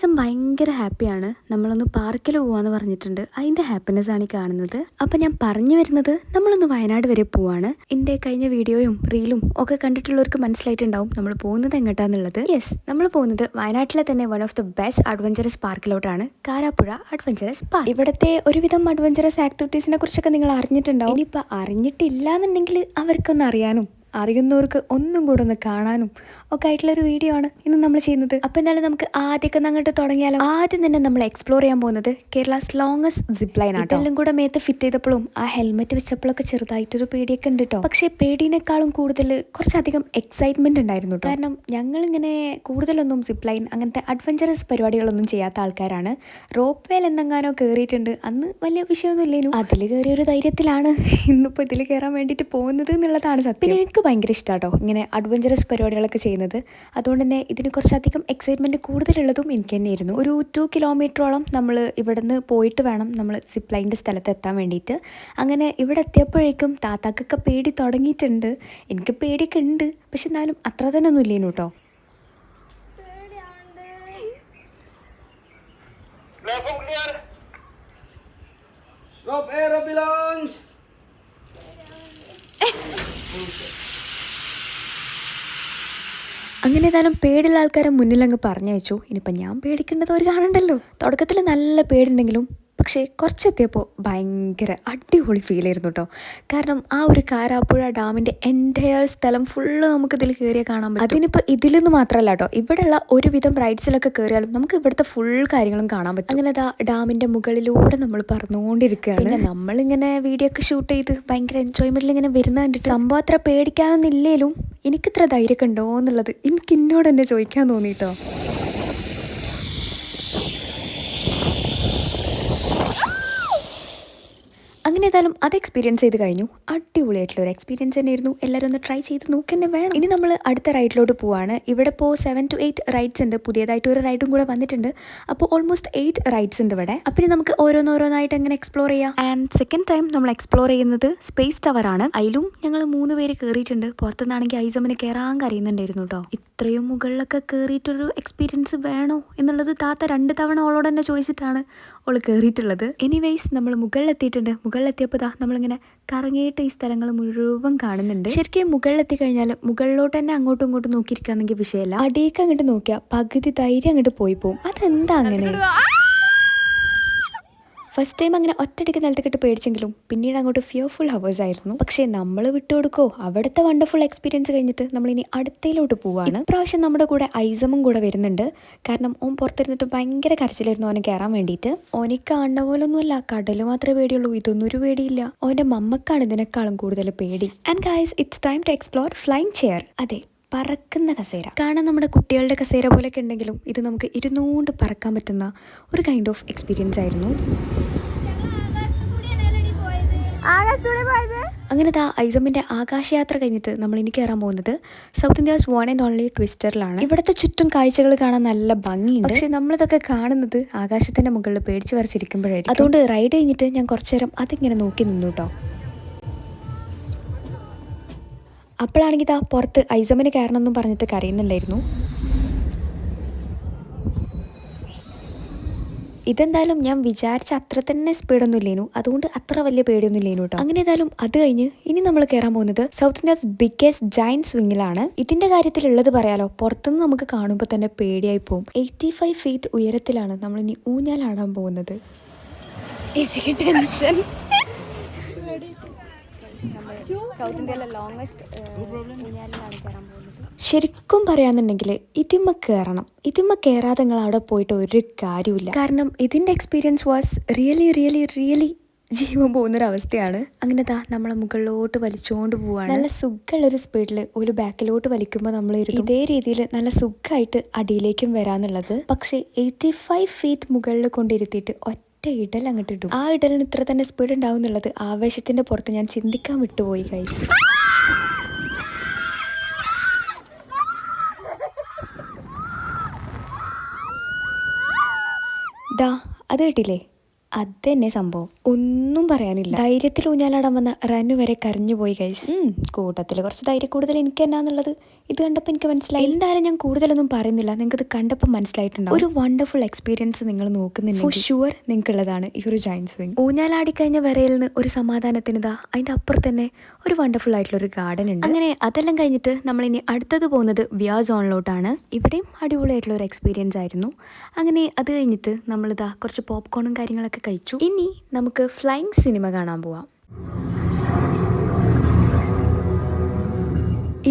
ഐസം ഭയങ്കര ഹാപ്പിയാണ്. നമ്മളൊന്ന് പാർക്കിൽ പോവാന്ന് പറഞ്ഞിട്ടുണ്ട്. അതിൻ്റെ ഹാപ്പിനെസ് ആണ് ഈ കാണുന്നത്. അപ്പം ഞാൻ പറഞ്ഞു വരുന്നത് നമ്മളൊന്ന് വയനാട് വരെ പോവാണ്. എൻ്റെ കഴിഞ്ഞ വീഡിയോയും റീലും ഒക്കെ കണ്ടിട്ടുള്ളവർക്ക് മനസ്സിലായിട്ടുണ്ടാവും നമ്മൾ പോകുന്നത് എങ്ങോട്ടാന്നുള്ളത്. യെസ്, നമ്മൾ പോകുന്നത് വയനാട്ടിലെ തന്നെ one of the best adventurous പാർക്കിലോട്ടാണ്, കാരാപ്പുഴ അഡ്വഞ്ചറസ് പാർക്ക്. ഇവിടുത്തെ ഒരുവിധം അഡ്വഞ്ചറസ് ആക്ടിവിറ്റീസിനെ കുറിച്ചൊക്കെ നിങ്ങൾ അറിഞ്ഞിട്ടുണ്ടാവും. ഇനിയിപ്പോൾ അറിഞ്ഞിട്ടില്ല എന്നുണ്ടെങ്കിൽ അവർക്കൊന്ന് അറിയാനും അറിയുന്നവർക്ക് ഒന്നും കൂടെ ഒന്ന് കാണാനും ഒക്കെ ആയിട്ടുള്ളൊരു വീഡിയോ ആണ് ഇന്ന് നമ്മൾ ചെയ്യുന്നത്. അപ്പോൾ എന്തായാലും നമുക്ക് ആദ്യമൊക്കെ അങ്ങോട്ട് തുടങ്ങിയാലോ. ആദ്യം തന്നെ നമ്മൾ എക്സ്പ്ലോർ ചെയ്യാൻ പോകുന്നത് കേരളാസ് ലോങ്ങസ്റ്റ് സിപ്പ് ലൈൻ ആണ്. ഇതെല്ലാം കൂടെ മേത്ത് ഫിറ്റ് ചെയ്തപ്പോഴും ആ ഹെൽമെറ്റ് വെച്ചപ്പോഴൊക്കെ ചെറുതായിട്ടൊരു പേടിയൊക്കെ ഉണ്ട് കേട്ടോ. പക്ഷേ പേടിനേക്കാളും കൂടുതൽ കുറച്ചധികം എക്സൈറ്റ്മെന്റ് ഉണ്ടായിരുന്നു. കാരണം ഞങ്ങളിങ്ങനെ കൂടുതലൊന്നും സിപ്പ് ലൈൻ അങ്ങനത്തെ അഡ്വഞ്ചറസ് പരിപാടികളൊന്നും ചെയ്യാത്ത ആൾക്കാരാണ്. റോപ്പ് വേൽ എന്തെങ്ങാനോ കയറിയിട്ടുണ്ട്. അന്ന് വലിയ വിഷയമൊന്നും ഇല്ലേനു. അതിൽ കയറിയൊരു ധൈര്യത്തിലാണ് ഇന്നിപ്പോൾ ഇതിൽ കയറാൻ വേണ്ടിയിട്ട് പോകുന്നത് എന്നുള്ളതാണ് സത്യം. പിന്നെ എനിക്ക് ഭയങ്കര ഇഷ്ടമാട്ടോ ഇങ്ങനെ അഡ്വഞ്ചറസ് പരിപാടികളൊക്കെ ചെയ്യുന്നത്. അതുകൊണ്ട് തന്നെ ഇതിന് കുറച്ചധികം എക്സൈറ്റ്മെൻറ്റ് കൂടുതലുള്ളതും എനിക്ക് തന്നെയായിരുന്നു. ഒരു 2 കിലോമീറ്ററോളം നമ്മൾ ഇവിടെ നിന്ന് പോയിട്ട് വേണം നമ്മൾ സിപ്പ് ലൈൻ്റെ സ്ഥലത്ത് എത്താൻ വേണ്ടിയിട്ട്. അങ്ങനെ ഇവിടെ എത്തിയപ്പോഴേക്കും താത്താക്കൊക്കെ പേടി തുടങ്ങിയിട്ടുണ്ട്. എനിക്ക് പേടിയൊക്കെ ഉണ്ട്, പക്ഷെ എന്നാലും അത്ര തന്നെ ഒന്നും ഇല്ലേനു കേട്ടോ. അങ്ങനെ ഏതായാലും പേടിയുള്ള ആൾക്കാരെ മുന്നിലങ്ങ് പറഞ്ഞയച്ചു. ഇനിയിപ്പോൾ ഞാൻ പേടിക്കേണ്ടത് ഒരു കാണണ്ടല്ലോ. തുടക്കത്തിൽ നല്ല പേടിയുണ്ടെങ്കിലും പക്ഷേ കുറച്ചെത്തിയപ്പോൾ ഭയങ്കര അടിപൊളി ഫീൽ ആയിരുന്നു കേട്ടോ. കാരണം ആ ഒരു കാരാപ്പുഴ ഡാമിൻ്റെ എൻറ്റയർ സ്ഥലം ഫുള്ള് നമുക്കിതിൽ കയറിയാൽ കാണാൻ പറ്റും. അതിനിപ്പോൾ ഇതിലെന്ന് മാത്രമല്ല കേട്ടോ, ഇവിടെയുള്ള ഒരുവിധം റൈഡ്സിലൊക്കെ കയറിയാലും നമുക്ക് ഇവിടുത്തെ ഫുൾ കാര്യങ്ങളും കാണാൻ പറ്റും. അങ്ങനെ ഡാമിൻ്റെ മുകളിലൂടെ നമ്മൾ പറന്നുകൊണ്ടിരിക്കുകയാണ്. പിന്നെ നമ്മളിങ്ങനെ വീഡിയോ ഒക്കെ ഷൂട്ട് ചെയ്ത് ഭയങ്കര എൻജോയ്മെൻറ്റിൽ ഇങ്ങനെ വരുന്ന കണ്ടിട്ട് സംഭവം അത്ര പേടിക്കാനൊന്നുമില്ലേലും എനിക്കിത്ര ധൈര്യമൊക്കെ ഉണ്ടോ എന്നുള്ളത് എനിക്ക് എന്നോട് തന്നെ ചോദിക്കാൻ തോന്നിട്ടോ. അങ്ങനെ ഏതായാലും അത് എക്സ്പീരിയൻസ് ചെയ്ത് കഴിഞ്ഞു. അടിപൊളിയായിട്ടുള്ള ഒരു എക്സ്പീരിയൻസ് തന്നെയായിരുന്നു. എല്ലാവരും ഒന്ന് ട്രൈ ചെയ്ത് നോക്കുക വേണം. ഇനി നമ്മൾ അടുത്ത റൈഡിലോട്ട് പോവാണ്. ഇവിടെ ഇപ്പോൾ 7 to 8 റൈഡ്സ് ഉണ്ട്. പുതിയതായിട്ട് ഒരു റൈഡും കൂടെ വന്നിട്ടുണ്ട്. അപ്പോൾ ഓൾമോസ്റ്റ് 8 റൈഡ്സ് ഉണ്ട് ഇവിടെ. അപ്പം നമുക്ക് ഓരോന്നോരോന്നായിട്ട് അങ്ങനെ എക്സ്പ്ലോർ ചെയ്യാം. ആൻഡ് സെക്കൻഡ് ടൈം നമ്മൾ എക്സ്പ്ലോർ ചെയ്യുന്നത് സ്പേസ് ടവർ ആണ്. അതിലും ഞങ്ങൾ 3 പേര് കയറിയിട്ടുണ്ട്. പുറത്തുനിന്നാണെങ്കിൽ ഐസമിന് കയറാൻ കറിയുന്നുണ്ടായിരുന്നു കേട്ടോ. ഇത്രയും മുകളിലൊക്കെ കയറിയിട്ടൊരു എക്സ്പീരിയൻസ് വേണോ എന്നുള്ളത് താത്ത 2 തവണ അവളോട് തന്നെ ചോദിച്ചിട്ടാണ് അവൾ കയറിയിട്ടുള്ളത്. എനിവേയ്സ് നമ്മൾ മുകളിലെത്തിയിട്ടുണ്ട്. മുകളിലെത്തിയപ്പോൾ നമ്മളിങ്ങനെ കറങ്ങിയിട്ട് ഈ സ്ഥലങ്ങൾ മുഴുവൻ കാണുന്നുണ്ട്. ശരിക്കും മുകളിലെത്തി കഴിഞ്ഞാൽ മുകളിലോട്ട് തന്നെ അങ്ങോട്ടും ഇങ്ങോട്ടും നോക്കിയിരിക്കുകയാണെങ്കിൽ വിഷയമല്ല. അടിയൊക്കെ അങ്ങോട്ട് നോക്കിയാൽ പകുതി ധൈര്യം അങ്ങോട്ട് പോയി പോകും. അതെന്താ അങ്ങനെ? ഫസ്റ്റ് ടൈം അങ്ങനെ ഒറ്റയടിക്ക് നിലത്തേക്കിട്ട് പേടിച്ചെങ്കിലും പിന്നീട് അങ്ങോട്ട് ഫിയർഫുൾ ഹവേഴ്സ് ആയിരുന്നു. പക്ഷേ നമ്മൾ വിട്ടുകൊടുക്കോ, അവിടുത്തെ വണ്ടർഫുൾ എക്സ്പീരിയൻസ് കഴിഞ്ഞിട്ട് നമ്മളിനി അടുത്തയിലോട്ട് പോവാണ്. ഇപ്രാവശ്യം നമ്മുടെ കൂടെ ഐസമും കൂടെ വരുന്നുണ്ട്. കാരണം ഓൻ പുറത്തിരുന്നിട്ട് ഭയങ്കര കരച്ചിലായിരുന്നു ഓനെ കയറാൻ വേണ്ടിയിട്ട്. ഓനെ കാണുന്ന പോലൊന്നുമല്ല, കടൽ മാത്രമേ പേടിയുള്ളൂ, ഇതൊന്നും ഒരു പേടിയില്ല. ഓൻ്റെ മമ്മക്കാണ് ഇതിനേക്കാളും കൂടുതൽ പേടി. And guys, it's time to explore flying chair. അതെ, പറക്കുന്ന കസേര. കാണാൻ നമ്മുടെ കുട്ടികളുടെ കസേര പോലെയൊക്കെ ഉണ്ടെങ്കിലും ഇത് നമുക്ക് ഇരുന്നുകൊണ്ട് പറക്കാൻ പറ്റുന്ന ഒരു കൈൻഡ് ഓഫ് എക്സ്പീരിയൻസ് ആയിരുന്നു. അങ്ങനെ ഐസമിൻ്റെ ആകാശയാത്ര കഴിഞ്ഞിട്ട് നമ്മൾ ഇനി കയറാൻ പോകുന്നത് south India's one and only ട്വിസ്റ്ററിലാണ്. ഇവിടുത്തെ ചുറ്റും കാഴ്ചകൾ കാണാൻ നല്ല ഭംഗിയുണ്ട്. പക്ഷെ നമ്മളിതൊക്കെ കാണുന്നത് ആകാശത്തിൻ്റെ മുകളിൽ പേടിച്ച് വരച്ചിരിക്കുമ്പോഴായിരിക്കും. അതുകൊണ്ട് റൈഡ് കഴിഞ്ഞിട്ട് ഞാൻ കുറച്ചു നേരം അതിങ്ങനെ നോക്കി നിന്നു കേട്ടോ. അപ്പോഴാണെങ്കിൽ പുറത്ത് ഐസമിന് കയറണമെന്നും പറഞ്ഞിട്ട് കരയുന്നുണ്ടായിരുന്നു. ഇതെന്തായാലും ഞാൻ വിചാരിച്ച അത്ര തന്നെ സ്പീഡൊന്നും ഇല്ലേനു. അതുകൊണ്ട് അത്ര വലിയ പേടിയൊന്നും ഇല്ലേനു കേട്ടോ. അങ്ങനെ ഏതായാലും അത് കഴിഞ്ഞ് ഇനി നമ്മൾ കയറാൻ പോകുന്നത് സൗത്ത് ഇന്ത്യസ് ബിഗ്ഗസ്റ്റ് ജയന്റ് സ്വിങ്ങിലാണ്. ഇതിന്റെ കാര്യത്തിലുള്ളത് പറയാലോ, പുറത്തുനിന്ന് നമുക്ക് കാണുമ്പോൾ തന്നെ പേടിയായി പോകും. 85 feet ഉയരത്തിലാണ് നമ്മൾ ഇനി ഊഞ്ഞാലാടാൻ പോകുന്നത്. സൗത്ത് ഇന്ത്യയിലെ ലോങ്ങസ്റ്റ് ഊഞ്ഞാലിലാണ് കയറാൻ പോകുന്നത്. ശരിക്കും പറയാന്നുണ്ടെങ്കിൽ ഇതിമ്മ കയറണം. ഇതിമ്മ കയറാതെ നിങ്ങൾ അവിടെ പോയിട്ട് ഒരു കാര്യമില്ല. കാരണം ഇതിൻ്റെ എക്സ്പീരിയൻസ് വാസ് റിയലി ജീവൻ പോകുന്നൊരവസ്ഥയാണ്. അങ്ങനെ നമ്മളെ മുകളിലോട്ട് വലിച്ചുകൊണ്ട് പോവാണ്. നല്ല സുഖമുള്ളൊരു സ്പീഡിൽ ഒരു ബാക്കിലോട്ട് വലിക്കുമ്പോൾ നമ്മൾ ഇതേ രീതിയിൽ നല്ല സുഖമായിട്ട് അടിയിലേക്കും വരാന്നുള്ളത്. പക്ഷേ 85 feet മുകളിൽ കൊണ്ടിരുത്തിയിട്ട് ഇടൽ അങ്ങോട്ട് ഇടും. ആ ഇടലിന് ഇത്ര തന്നെ സ്പീഡ് ഉണ്ടാവും എന്നുള്ളത് ആവേശത്തിന്റെ പുറത്ത് ഞാൻ ചിന്തിക്കാൻ വിട്ടുപോയി ഗൈസ്. അത് കിട്ടില്ലേ, അത് തന്നെ സംഭവം, ഒന്നും പറയാനില്ല. ധൈര്യത്തിൽ ഊഞ്ഞാലാടാൻ വന്ന റനു വരെ കരഞ്ഞു പോയി ഗൈസ്. കൂട്ടത്തിൽ കുറച്ച് ധൈര്യം കൂടുതൽ എനിക്ക് എന്നാന്നുള്ളത് ഇത് കണ്ടപ്പോൾ എനിക്ക് മനസ്സിലായി. എന്തായാലും ഞാൻ കൂടുതലൊന്നും പറയുന്നില്ല, നിങ്ങൾക്ക് ഇത് കണ്ടപ്പോൾ മനസ്സിലായിട്ടുണ്ടാവും. ഒരു വണ്ടർഫുൾ എക്സ്പീരിയൻസ് നിങ്ങൾ നോക്കുന്നില്ല, ഫോർ ഷുവർ നിങ്ങൾക്കുള്ളതാണ് ഈ ഒരു ജയന്റ് സ്വിംഗ്. ഊഞ്ഞാലാടിക്കഴിഞ്ഞ വരയിൽ നിന്ന് ഒരു സമാധാനത്തിനിതാ അതിൻ്റെ അപ്പുറത്ത് തന്നെ ഒരു വണ്ടർഫുൾ ആയിട്ടുള്ള ഒരു ഗാർഡൻ ഉണ്ട്. അങ്ങനെ അതെല്ലാം കഴിഞ്ഞിട്ട് നമ്മൾ ഇനി അടുത്തത് പോകുന്നത് വിയാ സോണിലോട്ടാണ്. ഇവിടെയും അടിപൊളിയായിട്ടുള്ള ഒരു എക്സ്പീരിയൻസ് ആയിരുന്നു. അങ്ങനെ അത് കഴിഞ്ഞിട്ട് നമ്മളിതാ കുറച്ച് പോപ്കോണും കാര്യങ്ങളൊക്കെ കഴിച്ചു. ഇനി നമുക്ക് ഫ്ലൈങ് സിനിമ കാണാൻ പോവാം.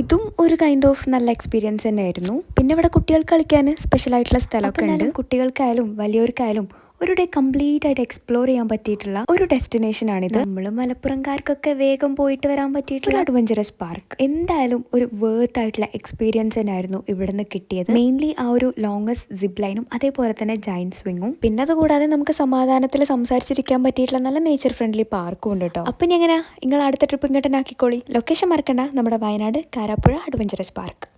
ഇതും ഒരു കൈൻഡ് ഓഫ് നല്ല എക്സ്പീരിയൻസ് തന്നെയായിരുന്നു. പിന്നെ ഇവിടെ കുട്ടികൾക്ക് കളിക്കാൻ സ്പെഷ്യൽ ആയിട്ടുള്ള സ്ഥലമൊക്കെ ഉണ്ട്. കുട്ടികൾക്കായാലും വലിയവർക്കായാലും ഒരു ഡേ കംപ്ലീറ്റ് ആയിട്ട് എക്സ്പ്ലോർ ചെയ്യാൻ പറ്റിയിട്ടുള്ള ഒരു ഡെസ്റ്റിനേഷൻ ആണിത്. നമ്മൾ മലപ്പുറംകാർക്കൊക്കെ വേഗം പോയിട്ട് വരാൻ പറ്റിയിട്ടുള്ള അഡ്വഞ്ചറസ് പാർക്ക്. എന്തായാലും ഒരു വേർത്ത് ആയിട്ടുള്ള എക്സ്പീരിയൻസ് തന്നെയായിരുന്നു ഇവിടെ നിന്ന് കിട്ടിയത്. മെയിൻലി ആ ഒരു ലോങ്ങസ്റ്റ് സിപ്പ് ലൈനും അതേപോലെ തന്നെ ജയന്റ് സ്വിങ്ങും. പിന്നെ അതുകൂടാതെ നമുക്ക് സമാധാനത്തിൽ സംസാരിച്ചിരിക്കാൻ പറ്റിയിട്ടുള്ള നല്ല നേച്ചർ ഫ്രണ്ട്ലി പാർക്കും ഉണ്ട് കേട്ടോ. അപ്പം എങ്ങനെയാ നിങ്ങൾ അടുത്ത ട്രിപ്പ് ഇങ്ങോട്ട് ആക്കിക്കോളി. ലൊക്കേഷൻ മറക്കണ്ട, നമ്മുടെ വയനാട് കാരാപ്പുഴ അഡ്വഞ്ചറസ് പാർക്ക്.